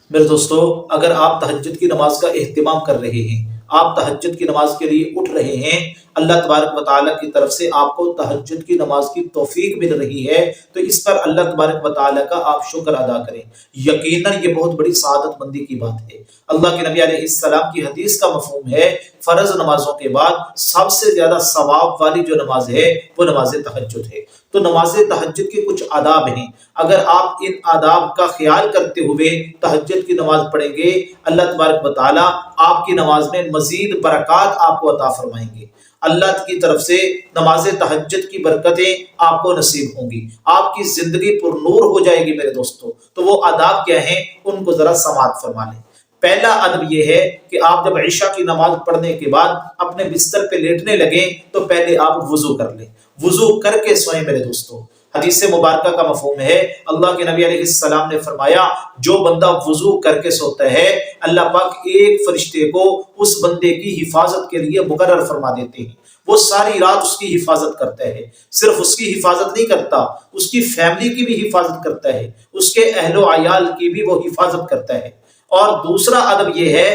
میرے دوستو، اگر آپ تہجد کی نماز کا اہتمام کر رہے ہیں، آپ تہجد کی نماز کے لیے اٹھ رہے ہیں، اللہ تبارک و تعالیٰ کی طرف سے آپ کو تہجد کی نماز کی توفیق مل رہی ہے، تو اس پر اللہ تبارک و تعالیٰ کا آپ شکر ادا کریں۔ یقیناً یہ بہت بڑی سعادت مندی کی بات ہے۔ اللہ کے نبی علیہ السلام کی حدیث کا مفہوم ہے، فرض نمازوں کے بعد سب سے زیادہ ثواب والی جو نماز ہے وہ نماز تہجد ہے۔ تو نماز تہجد کے کچھ آداب ہیں، اگر آپ ان آداب کا خیال کرتے ہوئے تہجد کی نماز پڑھیں گے، اللہ تبارک و تعالیٰ آپ کی نماز میں مزید برکات آپ کو عطا فرمائیں گے۔ اللہ کی طرف سے نماز تہجد کی برکتیں آپ کو نصیب ہوں گی، آپ کی زندگی پر نور ہو جائے گی میرے دوستو۔ تو وہ آداب کیا ہیں، ان کو ذرا سماعت فرما لیں۔ پہلا ادب یہ ہے کہ آپ جب عشاء کی نماز پڑھنے کے بعد اپنے بستر پہ لیٹنے لگیں تو پہلے آپ وضو کر لیں، وضو کر کے سوئیں میرے دوستو۔ حدیث مبارکہ کا مفہوم ہے، اللہ کے نبی علیہ السلام نے فرمایا، جو بندہ وضو کر کے سوتا ہے، اللہ پاک ایک فرشتے کو اس بندے کی حفاظت کے لیے مقرر فرما دیتے ہیں۔ وہ ساری رات اس کی حفاظت کرتا ہے، صرف اس کی حفاظت نہیں کرتا، اس کی فیملی کی بھی حفاظت کرتا ہے، اس کے اہل و عیال کی بھی وہ حفاظت کرتا ہے۔ اور دوسرا ادب یہ ہے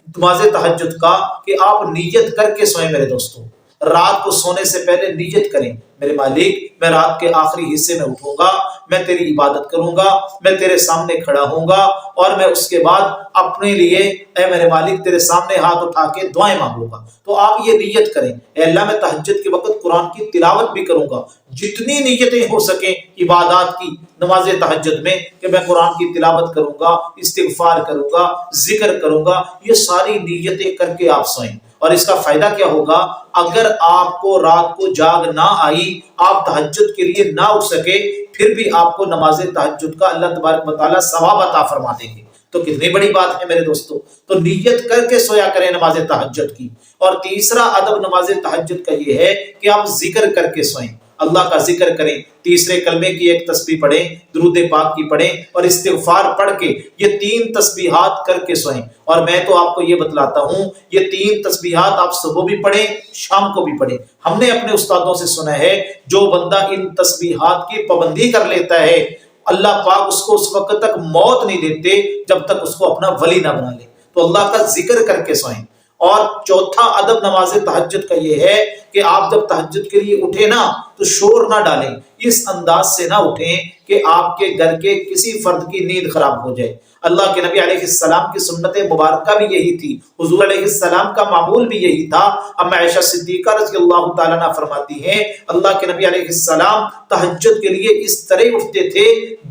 نماز تہجد کا کہ آپ نیت کر کے سوئیں میرے دوستو۔ رات کو سونے سے پہلے نیت کریں، میرے مالک میں رات کے آخری حصے میں اٹھوں گا، میں تیری عبادت کروں گا، میں تیرے سامنے کھڑا ہوں گا، اور میں اس کے بعد اپنے لیے اے میرے مالک تیرے سامنے ہاتھ اٹھا کے دعائیں مانگوں گا۔ تو آپ یہ نیت کریں، اے اللہ میں تہجد کے وقت قرآن کی تلاوت بھی کروں گا، جتنی نیتیں ہو سکیں عبادات کی نماز تہجد میں، کہ میں قرآن کی تلاوت کروں گا، استغفار کروں گا، ذکر کروں گا، یہ ساری نیتیں کر کے آپ سوئیں۔ اور اس کا فائدہ کیا ہوگا، اگر آپ کو رات کو جاگ نہ آئی، آپ تہجد کے لیے نہ اٹھ سکے، پھر بھی آپ کو نماز تہجد کا اللہ تبارک و تعالیٰ ثواب عطا فرما دیں گے۔ تو کتنی بڑی بات ہے میرے دوستو۔ تو نیت کر کے سویا کریں نماز تہجد کی۔ اور تیسرا ادب نماز تہجد کا یہ ہے کہ آپ ذکر کر کے سوئیں، اللہ کا ذکر کریں، تیسرے کلمے کی ایک تسبیح پڑھیں، درود پاک کی پڑھیں، اور استغفار پڑھ کے یہ 3 تسبیحات کر کے سوئیں۔ اور میں تو آپ کو یہ بتلاتا ہوں، یہ 3 تسبیحات آپ صبح بھی پڑھیں، شام کو بھی پڑھیں۔ ہم نے اپنے استادوں سے سنا ہے، جو بندہ ان تسبیحات کی پابندی کر لیتا ہے، اللہ پاک اس کو اس وقت تک موت نہیں دیتے جب تک اس کو اپنا ولی نہ بنا لے۔ تو اللہ کا ذکر کر کے سوئیں۔ اور چوتھا ادب نماز تہجد کا یہ ہے کہ آپ جب تہجد کے لیے اٹھیں نا تو شور نہ ڈالیں، اس انداز سے نہ اٹھیں کہ آپ کے گھر کے کسی فرد کی نیند خراب ہو جائے۔ اللہ کے نبی علیہ السلام کی سنت مبارکہ بھی یہی تھی، حضور علیہ السلام کا معمول بھی یہی تھا۔ اما عائشہ صدیقہ رضی اللہ تعالیٰ عنہ فرماتی ہیں، اللہ کے نبی علیہ السلام تہجد کے لیے اس طرح اٹھتے تھے،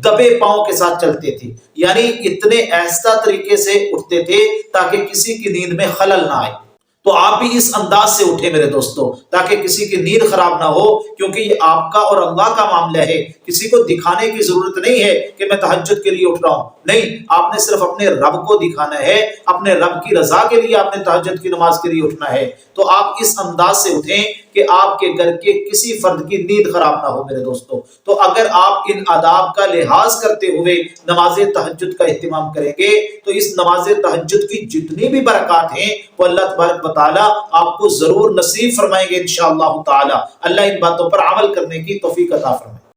دبے پاؤں کے ساتھ چلتے تھے، یعنی اتنے آہستہ طریقے سے اٹھتے تھے تاکہ کسی کی نیند میں خلل نہ آئے۔ تو آپ بھی اس انداز سے اٹھیں میرے دوستو، تاکہ کسی کی نیند خراب نہ ہو، کیونکہ یہ آپ کا اور اللہ کا معاملہ ہے۔ کسی کو دکھانے کی ضرورت نہیں ہے کہ میں تہجد کے لیے اٹھ رہا ہوں، نہیں، آپ نے صرف اپنے رب کو دکھانا ہے، اپنے رب کی رضا کے لیے آپ نے تہجد کی نماز کے لیے اٹھنا ہے۔ تو آپ اس انداز سے اٹھیں کہ آپ کے گھر کے کسی فرد کی نیند خراب نہ ہو میرے دوستو۔ تو اگر آپ ان آداب کا لحاظ کرتے ہوئے نماز تہجد کا اہتمام کریں گے تو اس نماز تہجد کی جتنی بھی برکات ہیں وہ اللہ تبارک و تعالیٰ آپ کو ضرور نصیب فرمائیں گے انشاءاللہ تعالیٰ۔ اللہ ان باتوں پر عمل کرنے کی توفیق عطا فرمائے۔